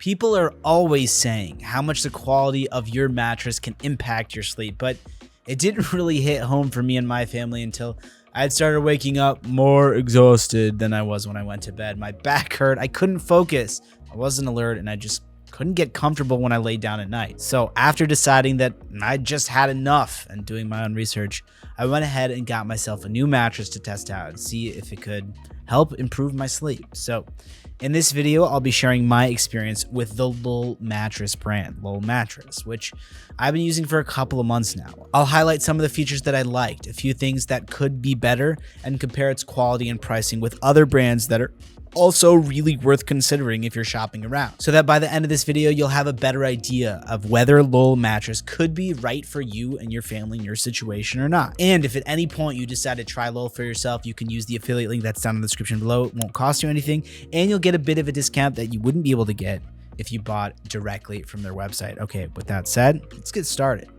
People are always saying how much the quality of your mattress can impact your sleep, but it didn't really hit home for me and my family until I had started waking up more exhausted than I was when I went to bed. My back hurt, I couldn't focus, I wasn't alert, and I just couldn't get comfortable when I laid down at night. So after deciding that I just had enough and doing my own research, I went ahead and got myself a new mattress to test out and see if it could help improve my sleep. So in this video, I'll be sharing my experience with the Lull Mattress brand, Lull Mattress, which I've been using for a couple of months now. I'll highlight some of the features that I liked, a few things that could be better, and compare its quality and pricing with other brands that are also really worth considering if you're shopping around, so that by the end of this video, you'll have a better idea of whether Lull Mattress could be right for you and your family in your situation or not. And if at any point you decide to try Lull for yourself, you can use the affiliate link that's down in the description below. It won't cost you anything, and you'll get a bit of a discount that you wouldn't be able to get if you bought directly from their website. Okay, with that said, let's get started.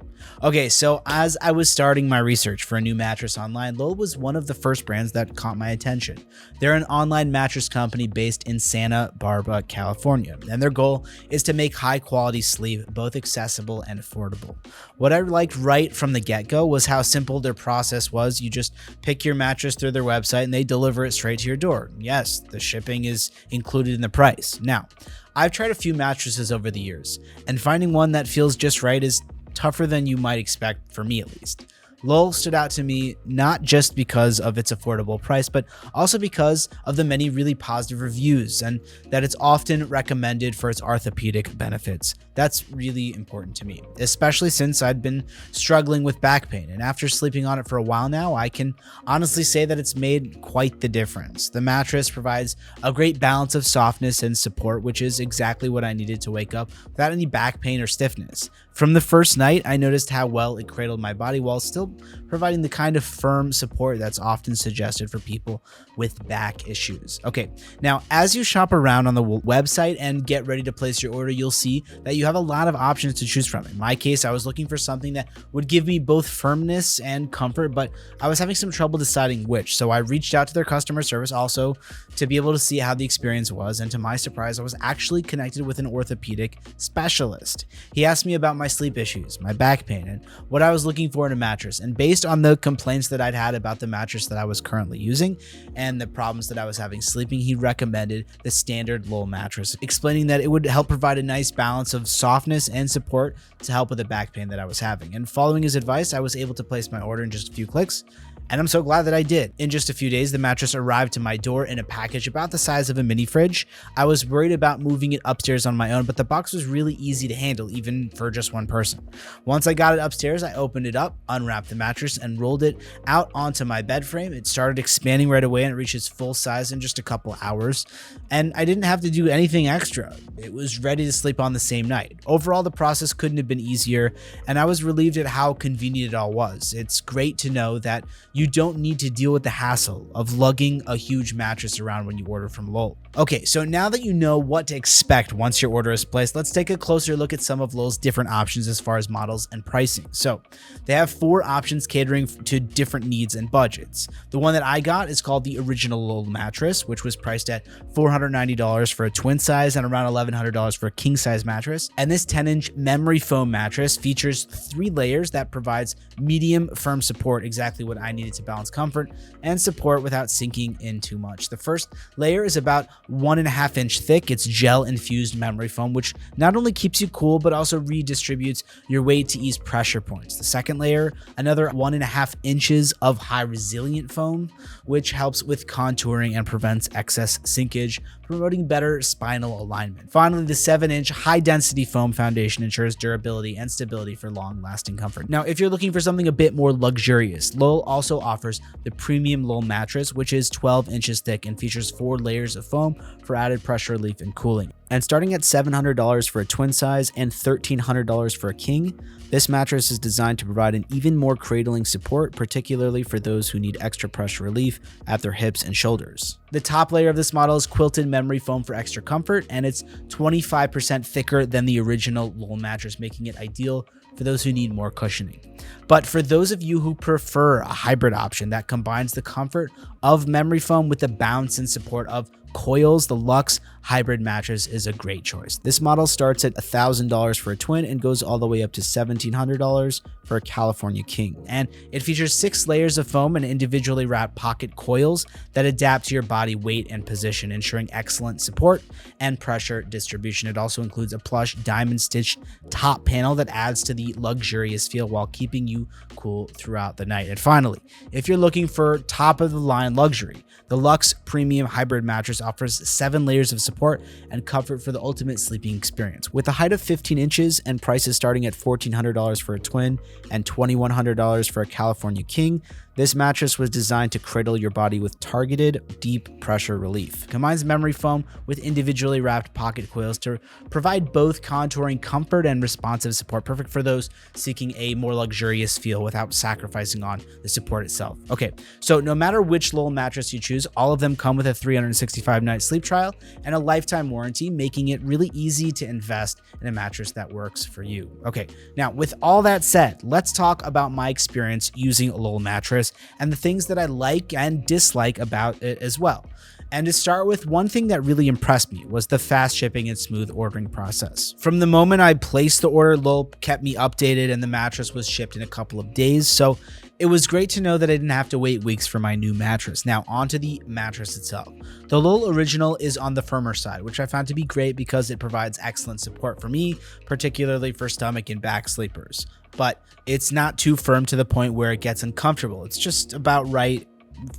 Okay, so as I was starting my research for a new mattress online, Lull was one of the first brands that caught my attention. They're an online mattress company based in Santa Barbara, California, and their goal is to make high quality sleep both accessible and affordable. What I liked right from the get-go was how simple their process was. You just pick your mattress through their website and they deliver it straight to your door. Yes, the shipping is included in the price. Now, I've tried a few mattresses over the years, and finding one that feels just right is tougher than you might expect, for me at least. Lull stood out to me not just because of its affordable price, but also because of the many really positive reviews and that it's often recommended for its orthopedic benefits. That's really important to me, especially since I'd been struggling with back pain, and after sleeping on it for a while now, I can honestly say that it's made quite the difference. The mattress provides a great balance of softness and support, which is exactly what I needed to wake up without any back pain or stiffness. From the first night, I noticed how well it cradled my body while still providing the kind of firm support that's often suggested for people with back issues. Okay, now as you shop around on the website and get ready to place your order, you'll see that you have a lot of options to choose from. In my case, I was looking for something that would give me both firmness and comfort, but I was having some trouble deciding which. So I reached out to their customer service also to be able to see how the experience was, and to my surprise, I was actually connected with an orthopedic specialist. He asked me about my sleep issues, my back pain, and what I was looking for in a mattress. And based on the complaints that I'd had about the mattress that I was currently using and the problems that I was having sleeping, he recommended the standard Lull mattress, explaining that it would help provide a nice balance of softness and support to help with the back pain that I was having. And following his advice, I was able to place my order in just a few clicks, and I'm so glad that I did. In just a few days, the mattress arrived to my door in a package about the size of a mini fridge. I was worried about moving it upstairs on my own, but the box was really easy to handle, even for just one person. Once I got it upstairs, I opened it up, unwrapped the mattress, and rolled it out onto my bed frame. It started expanding right away and it reached its full size in just a couple hours, and I didn't have to do anything extra. It was ready to sleep on the same night. Overall, the process couldn't have been easier, and I was relieved at how convenient it all was. It's great to know that you don't need to deal with the hassle of lugging a huge mattress around when you order from Lull. Okay, so now that you know what to expect once your order is placed, let's take a closer look at some of Lull's different options as far as models and pricing. So they have 4 options catering to different needs and budgets. The one that I got is called the original Lull mattress, which was priced at $490 for a twin size and around $1,100 for a king size mattress. And this 10-inch memory foam mattress features 3 layers that provides medium firm support, exactly what I needed to balance comfort and support without sinking in too much. The first layer is about 1.5 inch thick. It's gel infused memory foam, which not only keeps you cool, but also redistributes your weight to ease pressure points. The second layer, another 1.5 inches of high resilient foam, which helps with contouring and prevents excess sinkage, promoting better spinal alignment. Finally, the 7-inch high density foam foundation ensures durability and stability for long lasting comfort. Now, if you're looking for something a bit more luxurious, Lull also offers the premium Lull mattress, which is 12 inches thick and features 4 layers of foam for added pressure relief and cooling. And starting at $700 for a twin size and $1,300 for a king, this mattress is designed to provide an even more cradling support, particularly for those who need extra pressure relief at their hips and shoulders. The top layer of this model is quilted memory foam for extra comfort, and it's 25% thicker than the original Lull mattress, making it ideal for those who need more cushioning. But for those of you who prefer a hybrid option that combines the comfort of memory foam with the bounce and support of coils, the luxe hybrid mattress is a great choice. This model starts at $1,000 for a twin and goes all the way up to $1,700 for a California king. And it features 6 layers of foam and individually wrapped pocket coils that adapt to your body weight and position, ensuring excellent support and pressure distribution. It also includes a plush diamond stitched top panel that adds to the luxurious feel while keeping you cool throughout the night. And finally, if you're looking for top of the line luxury, the Luxe Premium Hybrid Mattress offers 7 layers of support and comfort for the ultimate sleeping experience. With a height of 15 inches and prices starting at $1,400 for a twin and $2,100 for a California king, this mattress was designed to cradle your body with targeted, deep pressure relief. It combines memory foam with individually wrapped pocket coils to provide both contouring comfort and responsive support, perfect for those seeking a more luxurious feel without sacrificing on the support itself. Okay, so no matter which Lull mattress you choose, all of them come with a 365-night sleep trial and a lifetime warranty, making it really easy to invest in a mattress that works for you. Okay, now with all that said, let's talk about my experience using a Lull mattress and the things that I like and dislike about it as well. And to start with, one thing that really impressed me was the fast shipping and smooth ordering process. From the moment I placed the order, Lull kept me updated and the mattress was shipped in a couple of days. So it was great to know that I didn't have to wait weeks for my new mattress. Now onto the mattress itself. The Lull Original is on the firmer side, which I found to be great because it provides excellent support for me, particularly for stomach and back sleepers. But it's not too firm to the point where it gets uncomfortable. It's just about right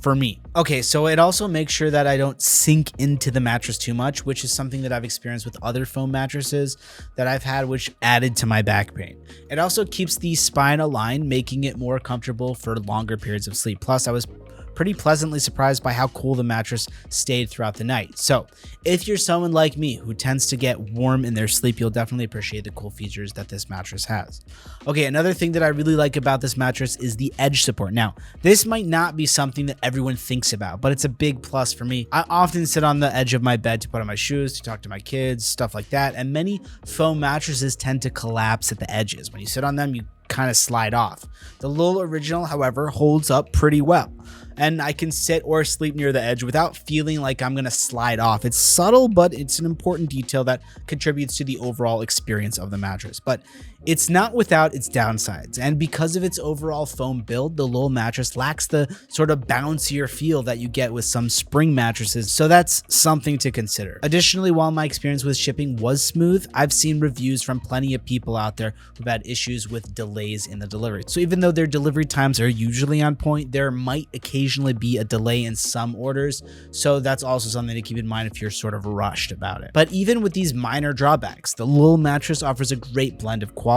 for me. Okay, so it also makes sure that I don't sink into the mattress too much, which is something that I've experienced with other foam mattresses that I've had, which added to my back pain. It also keeps the spine aligned, making it more comfortable for longer periods of sleep. Plus, I was pretty pleasantly surprised by how cool the mattress stayed throughout the night. So if you're someone like me who tends to get warm in their sleep, you'll definitely appreciate the cool features that this mattress has. Okay, another thing that I really like about this mattress is the edge support. Now, this might not be something that everyone thinks about, but it's a big plus for me. I often sit on the edge of my bed to put on my shoes, to talk to my kids, stuff like that, and many foam mattresses tend to collapse at the edges. When you sit on them, you kind of slide off. The Lull Original, however, holds up pretty well, and I can sit or sleep near the edge without feeling like I'm gonna slide off. It's subtle, but it's an important detail that contributes to the overall experience of the mattress. But it's not without its downsides, and because of its overall foam build, the Lull mattress lacks the sort of bouncier feel that you get with some spring mattresses, so that's something to consider. Additionally, while my experience with shipping was smooth, I've seen reviews from plenty of people out there who've had issues with delays in the delivery. So even though their delivery times are usually on point, there might occasionally be a delay in some orders, so that's also something to keep in mind if you're sort of rushed about it. But even with these minor drawbacks, the Lull mattress offers a great blend of quality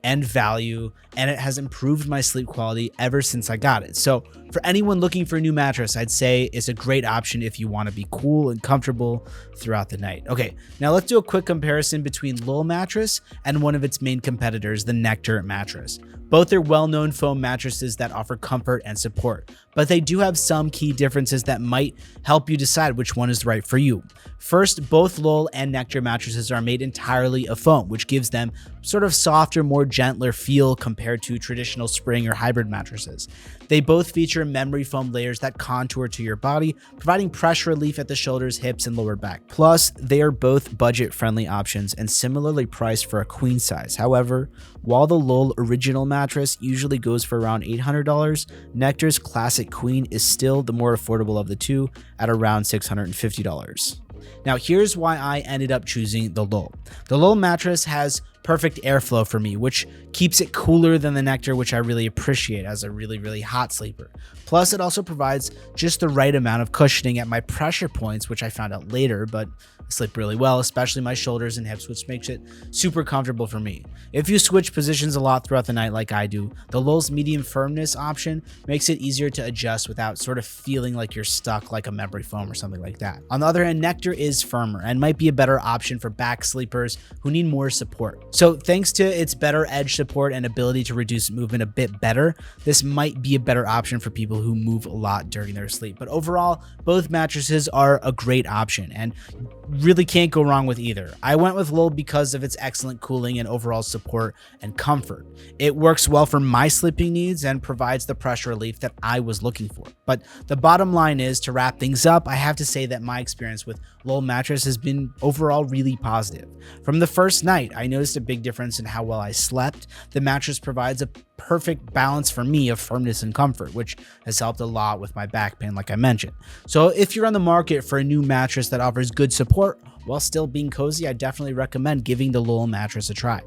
and value, and it has improved my sleep quality ever since I got it. So for anyone looking for a new mattress, I'd say it's a great option if you want to be cool and comfortable throughout the night. Okay, now let's do a quick comparison between Lull mattress and one of its main competitors, the Nectar mattress. Both are well-known foam mattresses that offer comfort and support, but they do have some key differences that might help you decide which one is right for you. First, both Lull and Nectar mattresses are made entirely of foam, which gives them sort of softer, more gentler feel compared to traditional spring or hybrid mattresses. They both feature memory foam layers that contour to your body, providing pressure relief at the shoulders, hips, and lower back. Plus, they are both budget-friendly options and similarly priced for a queen size. However, while the Lull Original mattress usually goes for around $800, Nectar's Classic Queen is still the more affordable of the two at around $650. Now, here's why I ended up choosing the Lull. The Lull mattress has perfect airflow for me, which keeps it cooler than the Nectar, which I really appreciate as a really hot sleeper. Plus, it also provides just the right amount of cushioning at my pressure points, which I found out later, but I sleep really well, especially my shoulders and hips, which makes it super comfortable for me. If you switch positions a lot throughout the night like I do, the Lull's medium firmness option makes it easier to adjust without sort of feeling like you're stuck like a memory foam or something like that. On the other hand, Nectar is firmer and might be a better option for back sleepers who need more support. So thanks to its better edge support and ability to reduce movement a bit better, this might be a better option for people who move a lot during their sleep. But overall, both mattresses are a great option and really can't go wrong with either. I went with Lull because of its excellent cooling and overall support and comfort. It works well for my sleeping needs and provides the pressure relief that I was looking for. But the bottom line is, to wrap things up, I have to say that my experience with Lull Mattress has been overall really positive. From the first night, I noticed a big difference in how well I slept. The mattress provides a perfect balance for me of firmness and comfort, which has helped a lot with my back pain, like I mentioned. So if you're on the market for a new mattress that offers good support while still being cozy, I definitely recommend giving the Lull mattress a try.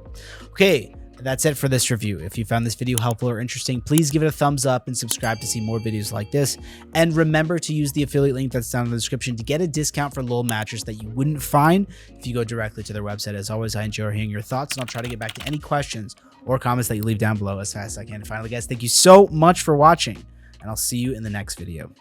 Okay, that's it for this review. If you found this video helpful or interesting, please give it a thumbs up and subscribe to see more videos like this. And remember to use the affiliate link that's down in the description to get a discount for Lull Mattress that you wouldn't find if you go directly to their website. As always, I enjoy hearing your thoughts, and I'll try to get back to any questions or comments that you leave down below as fast as I can. And finally, guys, thank you so much for watching, and I'll see you in the next video.